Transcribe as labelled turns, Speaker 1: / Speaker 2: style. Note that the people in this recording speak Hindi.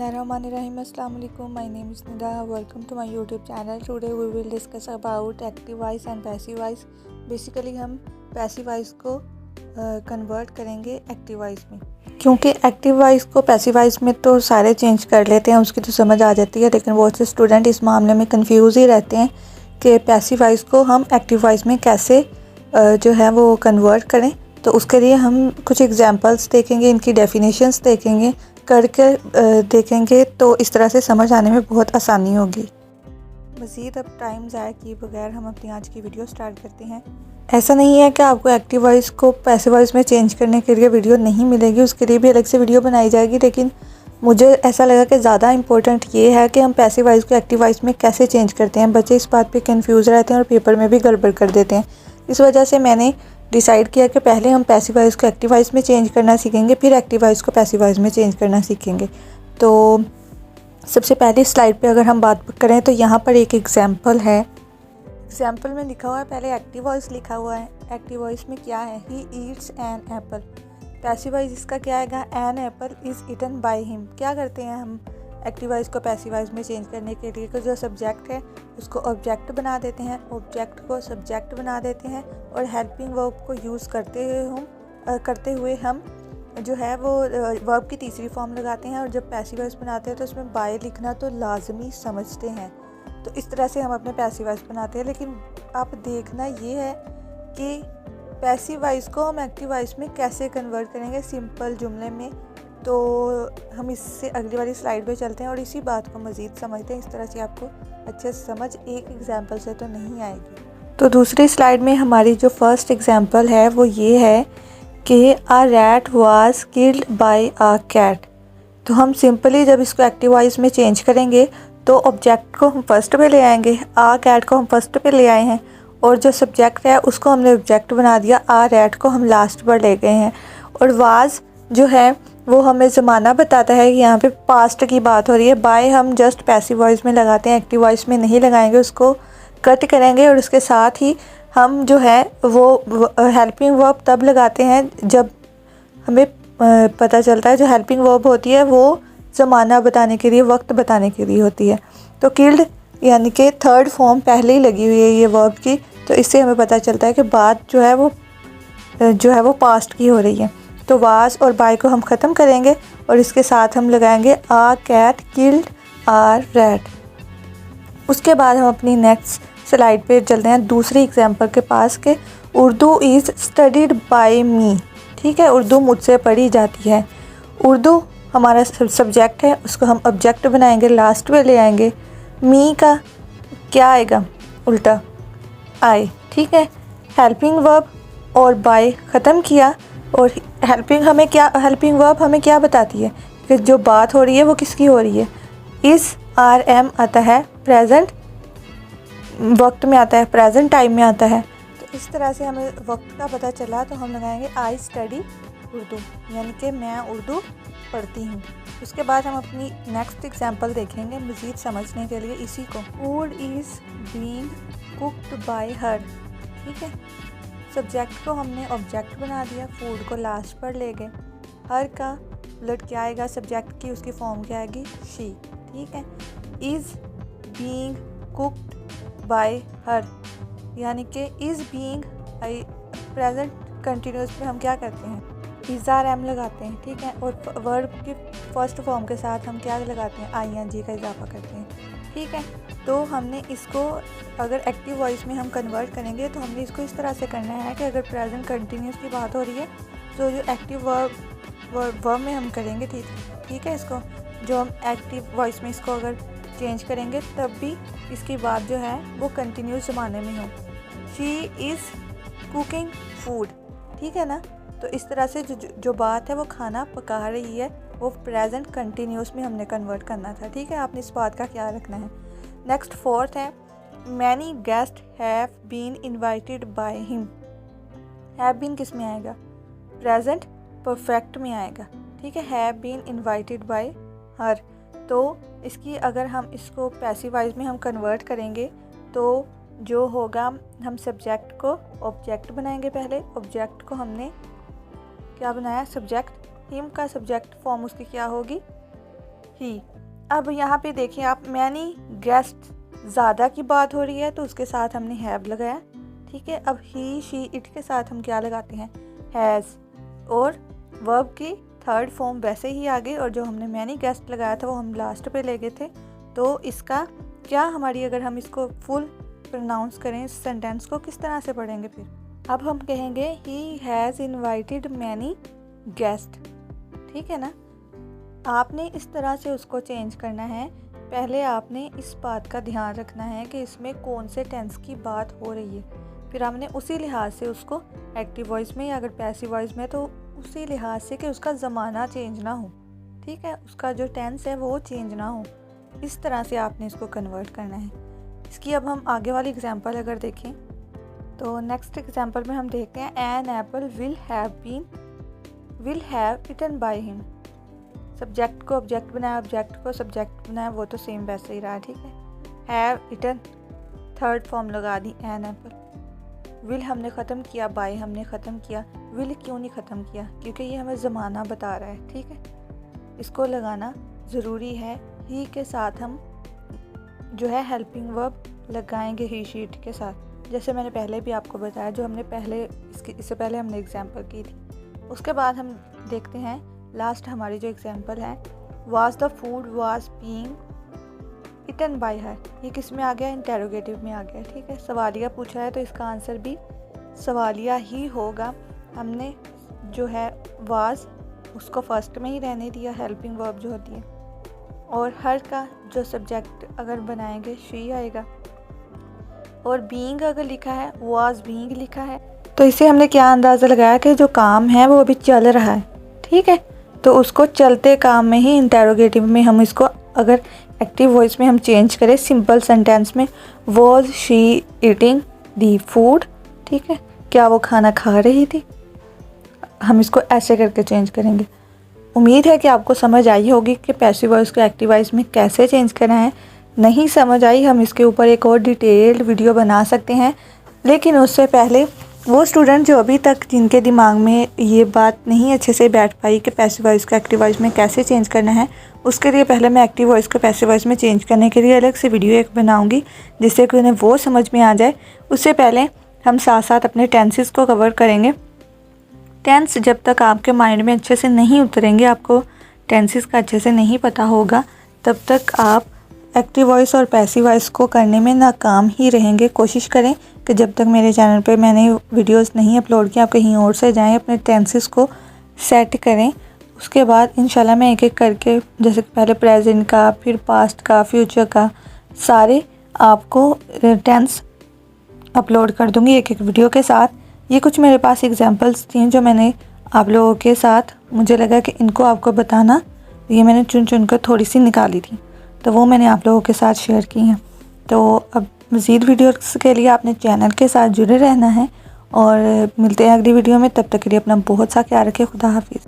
Speaker 1: Bismillahirrahmanirrahim. Assalamu alaikum. My name is Nida. Welcome to my YouTube channel. Today we will discuss about active voice and passive voice. Basically हम passive voice को कन्वर्ट करेंगे एक्टिव वॉइस में, क्योंकि एक्टिव वॉइस को पैसिव वॉइस में तो सारे चेंज कर लेते हैं, उसकी तो समझ आ जाती है, लेकिन बहुत से स्टूडेंट इस मामले में कंफ्यूज ही रहते हैं कि पैसिव वॉइस को हम एक्टिव वॉइस में कैसे जो है वो कन्वर्ट करें। तो उसके लिए हम कुछ एग्जांपल्स देखेंगे, इनकी डेफिनेशंस देखेंगे, करके देखेंगे, तो इस तरह से समझ आने में बहुत आसानी होगी। मज़ीद अब टाइम ज़ाया किए बगैर हम अपनी आज की वीडियो स्टार्ट करते हैं। ऐसा नहीं है कि आपको एक्टिव वॉइस को पैसिव वॉइस में चेंज करने के लिए वीडियो नहीं मिलेगी, उसके लिए भी अलग से वीडियो बनाई जाएगी, लेकिन मुझे ऐसा लगा कि ज़्यादा इंपॉर्टेंट ये है कि हम पैसिव वॉइस को एक्टिव वॉइस में कैसे चेंज करते हैं। बच्चे इस बात पे कंफ्यूज रहते हैं और पेपर में भी गड़बड़ कर देते हैं। इस वजह से मैंने डिसाइड किया कि पहले हम पैसिव वॉइस को एक्टिव वॉइस में चेंज करना सीखेंगे, फिर एक्टिव वॉइस को पैसिव वॉइस में चेंज करना सीखेंगे। तो सबसे पहले स्लाइड पे अगर हम बात करें तो यहाँ पर एक एग्जांपल है। एग्जांपल में लिखा हुआ है, पहले एक्टिव वॉइस लिखा हुआ है। एक्टिव वॉइस में क्या है? He eats an apple. Passive voice इसका क्या आएगा? An apple is eaten by him. क्या करते हैं हम एक्टिव वॉइस को पैसिव वॉइस में चेंज करने के लिए? कि जो सब्जेक्ट है उसको ऑब्जेक्ट बना देते हैं, ऑब्जेक्ट को सब्जेक्ट बना देते हैं, और हेल्पिंग वर्ब को यूज़ करते हुए हम जो है वो वर्ब की तीसरी फॉर्म लगाते हैं। और जब पैसिव वॉइस बनाते हैं तो उसमें बाय लिखना तो लाजमी समझते हैं। तो इस तरह से हम अपने पैसिव वॉइस बनाते हैं। लेकिन आप देखना ये है कि पैसिव वॉइस को हम एक्टिव वॉइस में कैसे कन्वर्ट करेंगे सिंपल जुमले में। तो हम इससे अगली वाली स्लाइड पे चलते हैं और इसी बात को मज़ीद समझते हैं। इस तरह से आपको अच्छे से समझ एक एग्जांपल से तो नहीं आएगी। तो दूसरी स्लाइड में हमारी जो फर्स्ट एग्जांपल है वो ये है कि a rat was killed by a cat. तो हम सिंपली जब इसको एक्टिव वॉइस में चेंज करेंगे तो ऑब्जेक्ट को हम फर्स्ट पे ले आएंगे, आ कैट को हम फर्स्ट पे ले आए हैं, और जो सब्जेक्ट है उसको हमने ऑब्जेक्ट बना दिया, आ रैट को हम लास्ट पर ले गए हैं। और वाज जो है वो हमें ज़माना बताता है कि यहाँ पे पास्ट की बात हो रही है। बाय हम जस्ट पैसिव वॉइस में लगाते हैं, एक्टिव वॉइस में नहीं लगाएंगे, उसको कट करेंगे। और उसके साथ ही हम जो है वो हेल्पिंग वर्ब तब लगाते हैं जब हमें पता चलता है जो हेल्पिंग वर्ब होती है वो ज़माना बताने के लिए, वक्त बताने के लिए होती है। तो किल्ड यानी कि थर्ड फॉर्म पहले ही लगी हुई है ये वर्ब की, तो इससे हमें पता चलता है कि बात जो है वो पास्ट की हो रही है। तो वाज और बाय को हम ख़त्म करेंगे और इसके साथ हम लगाएंगे आ कैट किल्ड आर रैट। उसके बाद हम अपनी नेक्स्ट स्लाइड पे चलते हैं दूसरी एग्जांपल के पास के उर्दू इज़ स्टडीड बाय मी। ठीक है, उर्दू मुझसे पढ़ी जाती है। उर्दू हमारा सब्जेक्ट है, उसको हम ऑब्जेक्ट बनाएंगे, लास्ट में ले आएंगे। मी का क्या आएगा? उल्टा आई। ठीक है, हेल्पिंग वर्ब और बाय ख़त्म किया। और हेल्पिंग वर्ब हमें क्या बताती है कि जो बात हो रही है वो किसकी हो रही है? इस आर एम आता है प्रेजेंट वक्त में, आता है प्रेजेंट टाइम में आता है। तो इस तरह से हमें वक्त का पता चला, तो हम लगाएंगे आई स्टडी उर्दू, यानी कि मैं उर्दू पढ़ती हूँ। उसके बाद हम अपनी नेक्स्ट एग्जांपल देखेंगे मज़ीद समझने के लिए इसी को। Food is being cooked bye हर। ठीक है, सब्जेक्ट को हमने ऑब्जेक्ट बना दिया, फूड को लास्ट पर ले गए। हर का उलट क्या आएगा? सब्जेक्ट की उसकी फॉर्म क्या आएगी? शी। ठीक है, इज़ बीइंग कुक्ड बाय हर, यानी कि इज़ बीइंग प्रेजेंट कंटिन्यूस में हम क्या करते हैं? इज़ आर एम लगाते हैं। ठीक है, और वर्ब की फर्स्ट फॉर्म के साथ हम क्या लगाते हैं? आई एन जी का इजाफा करते हैं। ठीक है, तो हमने इसको अगर एक्टिव वॉइस में हम कन्वर्ट करेंगे तो हमने इसको इस तरह से करना है कि अगर प्रेजेंट कंटिन्यूस की बात हो रही है तो जो एक्टिव वर्ब में हम करेंगे। ठीक है, इसको जो हम एक्टिव वॉइस में इसको अगर चेंज करेंगे तब भी इसकी बात जो है वो कंटिन्यूस ज़माने में हो। She is cooking food. ठीक है ना, तो इस तरह से जो बात है वो खाना पका रही है, वो प्रेजेंट कंटिन्यूस में हमने कन्वर्ट करना था। ठीक है, आपने इस बात का ख्याल रखना है। नेक्स्ट फोर्थ है, many guest have been invited by him. Have been किस में आएगा? प्रेजेंट परफेक्ट में आएगा। ठीक है, have been invited by her. तो इसकी अगर हम इसको पैसिव वॉइस में हम कन्वर्ट करेंगे तो जो होगा, हम सब्जेक्ट को ऑब्जेक्ट बनाएंगे। पहले ऑब्जेक्ट को हमने क्या बनाया? सब्जेक्ट। हिम का सब्जेक्ट फॉर्म उसकी क्या होगी? ही। अब यहाँ पे देखिए आप, मैनी गेस्ट ज़्यादा की बात हो रही है तो उसके साथ हमने हैव लगाया, ठीक है। अब ही शी इट के साथ हम क्या लगाते हैं, हैज़, और वर्ब की थर्ड फॉर्म वैसे ही आगे, और जो हमने मैनी गेस्ट लगाया था वो हम लास्ट पे ले गए थे। तो इसका क्या हमारी, अगर हम इसको फुल प्रोनाउंस करें इस सेंटेंस को, किस तरह से पढ़ेंगे फिर। अब हम कहेंगे he has invited many guest, ठीक है ना। आपने इस तरह से उसको चेंज करना है। पहले आपने इस बात का ध्यान रखना है कि इसमें कौन से टेंस की बात हो रही है, फिर हमने उसी लिहाज से उसको एक्टिव वॉइस में या अगर पैसिव वॉइस में तो उसी लिहाज से कि उसका ज़माना चेंज ना हो, ठीक है, उसका जो टेंस है वो चेंज ना हो, इस तरह से आपने इसको कन्वर्ट करना है। इसकी अब हम आगे वाली एग्जांपल अगर देखें तो नेक्स्ट एग्जांपल में हम देखते हैं an apple will have eaten by him. Subject को ऑब्जेक्ट बनाया, ऑब्जेक्ट को सब्जेक्ट बनाया, वो तो सेम वैसे ही रहा, ठीक है। हैव ईटन थर्ड फॉर्म लगा दी एन एप्पल। विल हमने ख़त्म किया, बाय हमने ख़त्म किया। विल क्यों नहीं ख़त्म किया, क्योंकि ये हमें ज़माना बता रहा है, ठीक है, इसको लगाना ज़रूरी है। ही के साथ हम जो है हेल्पिंग वर्ब लगाएंगे ही शीट के साथ, जैसे मैंने पहले भी आपको बताया, जो हमने पहले इससे पहले हमने एग्जांपल की थी। उसके बाद हम देखते हैं लास्ट हमारी जो एग्जांपल है, was the food was being eaten by her. ये किस में आ गया, इंटेरोगेटिव में आ गया, ठीक है। सवालिया पूछा है तो इसका आंसर भी सवालिया ही होगा। हमने जो है वाज उसको फर्स्ट में ही रहने दिया, हेल्पिंग वर्ब जो होती है, और हर का जो सब्जेक्ट अगर बनाएंगे शी आएगा, और बीइंग अगर लिखा है, वाज बीइंग लिखा है, तो इसे हमने क्या अंदाज़ा लगाया कि जो काम है वो अभी चल रहा है, ठीक है। तो उसको चलते काम में ही इंटेरोगेटिव में हम इसको अगर एक्टिव वॉइस में हम चेंज करें सिंपल सेंटेंस में, was she eating the food, ठीक है, क्या वो खाना खा रही थी, हम इसको ऐसे करके चेंज करेंगे। उम्मीद है कि आपको समझ आई होगी कि पैसिव वॉइस को एक्टिव वॉइस में कैसे चेंज करना है। नहीं समझ आई, हम इसके ऊपर एक और डिटेल्ड वीडियो बना सकते हैं, लेकिन उससे पहले वो स्टूडेंट जो अभी तक जिनके दिमाग में ये बात नहीं अच्छे से बैठ पाई कि पैसिव वॉइस को एक्टिव वॉइस में कैसे चेंज करना है, उसके लिए पहले मैं एक्टिव वॉइस को पैसिव वॉइस में चेंज करने के लिए अलग से वीडियो एक बनाऊंगी, जिससे कि उन्हें वो समझ में आ जाए। उससे पहले हम साथ साथ अपने टेंसेस को कवर करेंगे। टेंस जब तक आपके माइंड में अच्छे से नहीं उतरेंगे, आपको टेंसेस का अच्छे से नहीं पता होगा, तब तक आप एक्टिव वॉइस और पैसिव वॉइस को करने में नाकाम ही रहेंगे। कोशिश करें कि जब तक मेरे चैनल पे मैंने वीडियोस नहीं अपलोड किया, आप कहीं और से जाएं, अपने टेंसेस को सेट करें। उसके बाद इंशाल्लाह मैं एक एक करके, जैसे कि पहले प्रेजेंट का, फिर पास्ट का, फ्यूचर का, सारे आपको टेंस अपलोड कर दूँगी एक एक वीडियो के साथ। ये कुछ मेरे पास एग्जांपल्स थी जो मैंने आप लोगों के साथ, मुझे लगा कि इनको आपको बताना, ये मैंने चुन चुन कर थोड़ी सी निकाली थी, तो वो मैंने आप लोगों के साथ शेयर की हैं। तो अब मज़ीद वीडियोस के लिए आपने चैनल के साथ जुड़े रहना है, और मिलते हैं अगली वीडियो में। तब तक के लिए अपना बहुत सा ख्याल रखें। खुदा हाफिज़।